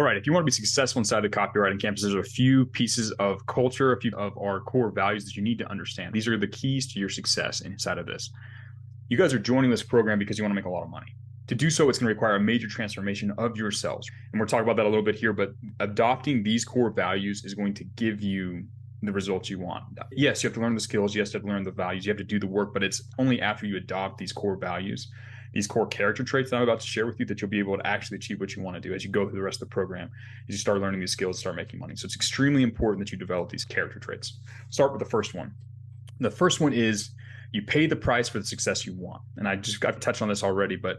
All right, if you want to be successful inside the copywriting campus, there's a few pieces of culture, a few of our core values that you need to understand. These are the keys to your success inside of this. You guys are joining this program because you want to make a lot of money. To do so, it's going to require a major transformation of yourselves. And we're talking about that a little bit here, but adopting these core values is going to give you the results you want. Yes, you have to learn the skills. Yes, you have to learn the values. You have to do the work, but it's only after you adopt these core values, these core character traits that I'm about to share with you, that you'll be able to actually achieve what you want to do as you go through the rest of the program, as you start learning these skills, start making money. So it's extremely important that you develop these character traits. Start with the first one. The first one is you pay the price for the success you want. And I've touched on this already, but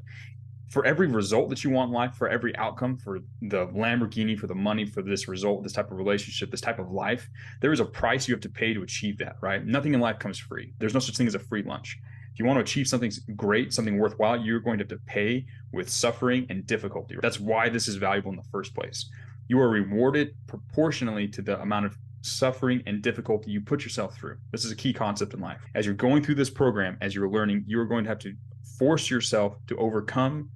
for every result that you want in life, for every outcome, for the Lamborghini, for the money, for this result, this type of relationship, this type of life, there is a price you have to pay to achieve that, right? Nothing in life comes free. There's no such thing as a free lunch. If you want to achieve something great, something worthwhile, you're going to have to pay with suffering and difficulty. That's why this is valuable in the first place. You are rewarded proportionally to the amount of suffering and difficulty you put yourself through. This is a key concept in life. As you're going through this program, as you're learning, you're going to have to force yourself to overcome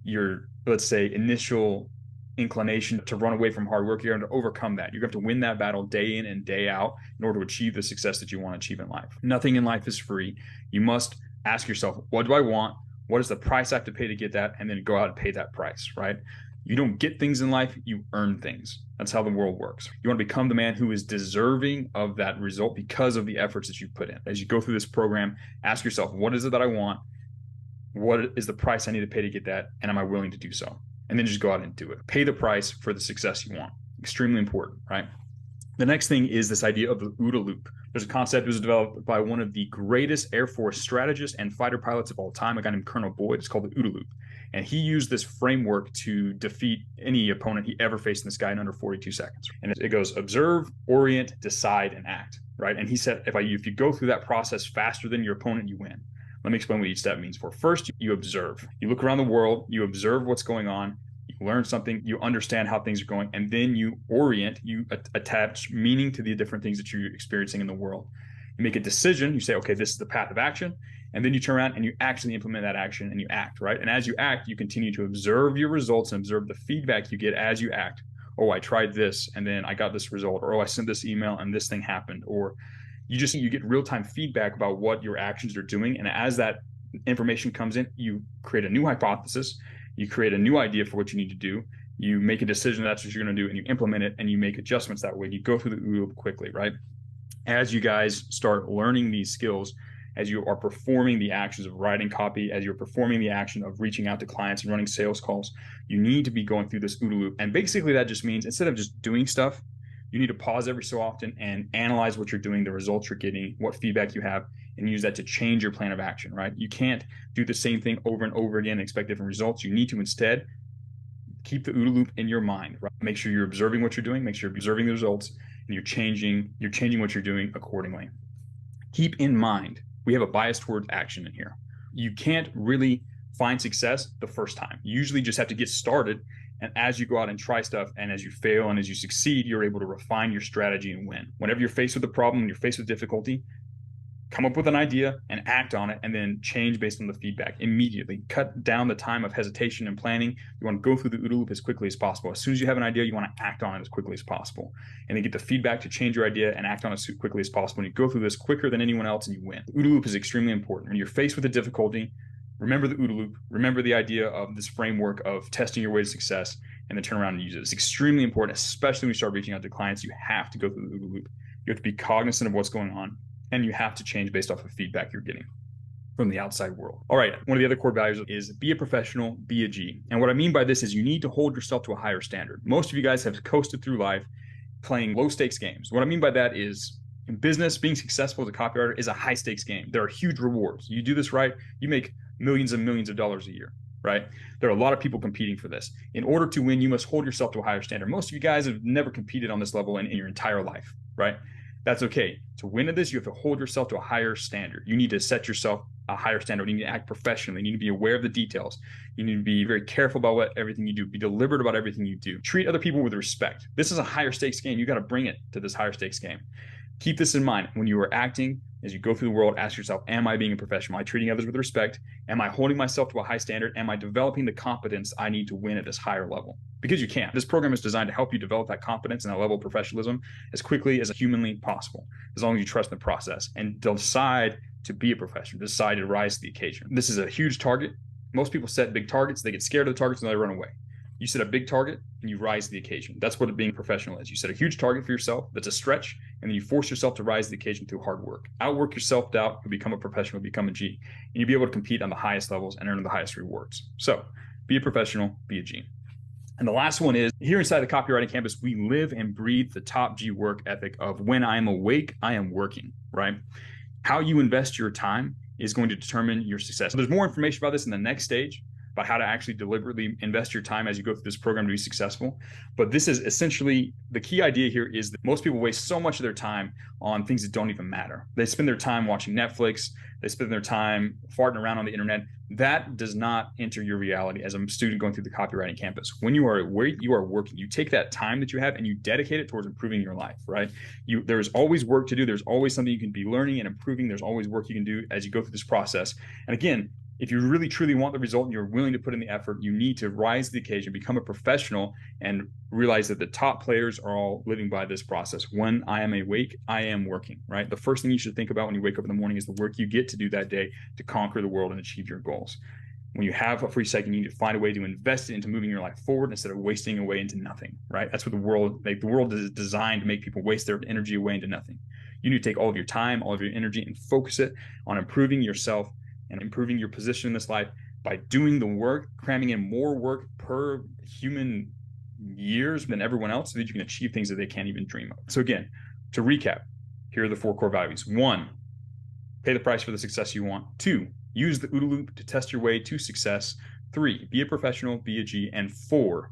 your, let's say, initial inclination to run away from hard work. You're going to overcome that. You're going to have to win that battle day in and day out in order to achieve the success that you want to achieve in life. Nothing in life is free. You must ask yourself, what do I want? What is the price I have to pay to get that? And then go out and pay that price, right? You don't get things in life, you earn things. That's how the world works. You want to become the man who is deserving of that result because of the efforts that you put in. As you go through this program, ask yourself, what is it that I want? What is the price I need to pay to get that? And am I willing to do so? And then just go out and do it. Pay the price for the success you want. Extremely important, right? The next thing is this idea of the OODA loop. There's a concept that was developed by one of the greatest Air Force strategists and fighter pilots of all time, a guy named Colonel Boyd. It's called the OODA loop. And he used this framework to defeat any opponent he ever faced in the sky in under 42 seconds. And it goes observe, orient, decide, and act, right? And he said, if you go through that process faster than your opponent, you win. Let me explain what each step means. First, you observe. You look around the world, you observe what's going on, you learn something, you understand how things are going, and then you orient, you attach meaning to the different things that you're experiencing in the world. You make a decision, you say, okay, this is the path of action, and then you turn around and you actually implement that action and you act, right? And as you act, you continue to observe your results and observe the feedback you get as you act. Oh, I tried this and then I got this result, or oh, I sent this email and this thing happened, or you get real-time feedback about what your actions are doing. And as that information comes in, you create a new hypothesis, you create a new idea for what you need to do, you make a decision that's what you're going to do, and you implement it and you make adjustments that way. You go through the loop quickly, right? As you guys start learning these skills, as you are performing the actions of writing copy, as you're performing the action of reaching out to clients and running sales calls, you need to be going through this OODA loop. And basically that just means instead of just doing stuff, you need to pause every so often and analyze what you're doing, the results you're getting, what feedback you have, and use that to change your plan of action, right? You can't do the same thing over and over again and expect different results. You need to instead keep the OODA loop in your mind, right? Make sure you're observing what you're doing, make sure you're observing the results, and you're changing what you're doing accordingly. Keep in mind, we have a bias towards action in here. You can't really find success the first time. You usually just have to get started. And as you go out and try stuff, and as you fail and as you succeed, you're able to refine your strategy and win. Whenever you're faced with a problem, you're faced with difficulty, come up with an idea and act on it, and then change based on the feedback immediately. Cut down the time of hesitation and planning. You want to go through the OODA loop as quickly as possible. As soon as you have an idea, you want to act on it as quickly as possible. And then get the feedback to change your idea and act on it as quickly as possible. And you go through this quicker than anyone else and you win. The OODA loop is extremely important. When you're faced with a difficulty, remember the OODA loop. Remember the idea of this framework of testing your way to success, and then turn around and use it. It's extremely important, especially when you start reaching out to clients. You have to go through the OODA loop. You have to be cognizant of what's going on, and you have to change based off of feedback you're getting from the outside world. All right, one of the other core values is be a professional, be a G. And what I mean by this is you need to hold yourself to a higher standard. Most of you guys have coasted through life playing low stakes games. What I mean by that is in business, being successful as a copywriter is a high stakes game. There are huge rewards. You do this right, you make millions and millions of dollars a year, right? There are a lot of people competing for this. In order to win, you must hold yourself to a higher standard. Most of you guys have never competed on this level in your entire life, right? That's okay. To win at this, you have to hold yourself to a higher standard. You need to set yourself a higher standard. You need to act professionally. You need to be aware of the details. You need to be very careful about everything you do. Be deliberate about everything you do. Treat other people with respect. This is a higher stakes game. You got to bring it to this higher stakes game. Keep this in mind when you are acting. As you go through the world, ask yourself, am I being a professional? Am I treating others with respect? Am I holding myself to a high standard? Am I developing the competence I need to win at this higher level? Because you can. This program is designed to help you develop that competence and that level of professionalism as quickly as humanly possible, as long as you trust in the process and decide to be a professional, decide to rise to the occasion. This is a huge target. Most people set big targets. They get scared of the targets and they run away. You set a big target and you rise to the occasion. That's what being a professional is. You set a huge target for yourself that's a stretch, and then you force yourself to rise to the occasion through hard work. Outwork your self-doubt, you'll become a professional, become a G, and you'll be able to compete on the highest levels and earn the highest rewards. So be a professional, be a G. And the last one is, here inside the Copywriting Campus, we live and breathe the top G work ethic of when I am awake, I am working, right? How you invest your time is going to determine your success. So there's more information about this in the next stage, about how to actually deliberately invest your time as you go through this program to be successful. But this is essentially, the key idea here is that most people waste so much of their time on things that don't even matter. They spend their time watching Netflix. They spend their time farting around on the internet. That does not enter your reality as a student going through the Copywriting Campus. When you are awake, you are working. You take that time that you have and you dedicate it towards improving your life, right? There's always work to do. There's always something you can be learning and improving. There's always work you can do as you go through this process. And again, if you really truly want the result and you're willing to put in the effort, you need to rise to the occasion, become a professional, and realize that the top players are all living by this process. When I am awake, I am working, right? The first thing you should think about when you wake up in the morning is the work you get to do that day to conquer the world and achieve your goals. When you have a free second, you need to find a way to invest it into moving your life forward instead of wasting away into nothing, right? That's what the world is designed to make people waste their energy away into nothing. You need to take all of your time, all of your energy, and focus it on improving yourself and improving your position in this life by doing the work, cramming in more work per human years than everyone else so that you can achieve things that they can't even dream of. So again, to recap, here are the 4 core values. 1, pay the price for the success you want. 2, use the OODA loop to test your way to success. 3, be a professional, be a G. And 4,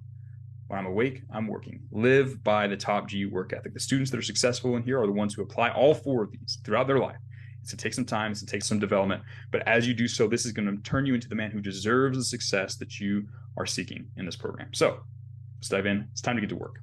when I'm awake, I'm working. Live by the top G work ethic. The students that are successful in here are the ones who apply all 4 of these throughout their life. It's going to take some time, it's going to take some development, but as you do so, this is going to turn you into the man who deserves the success that you are seeking in this program. So let's dive in. It's time to get to work.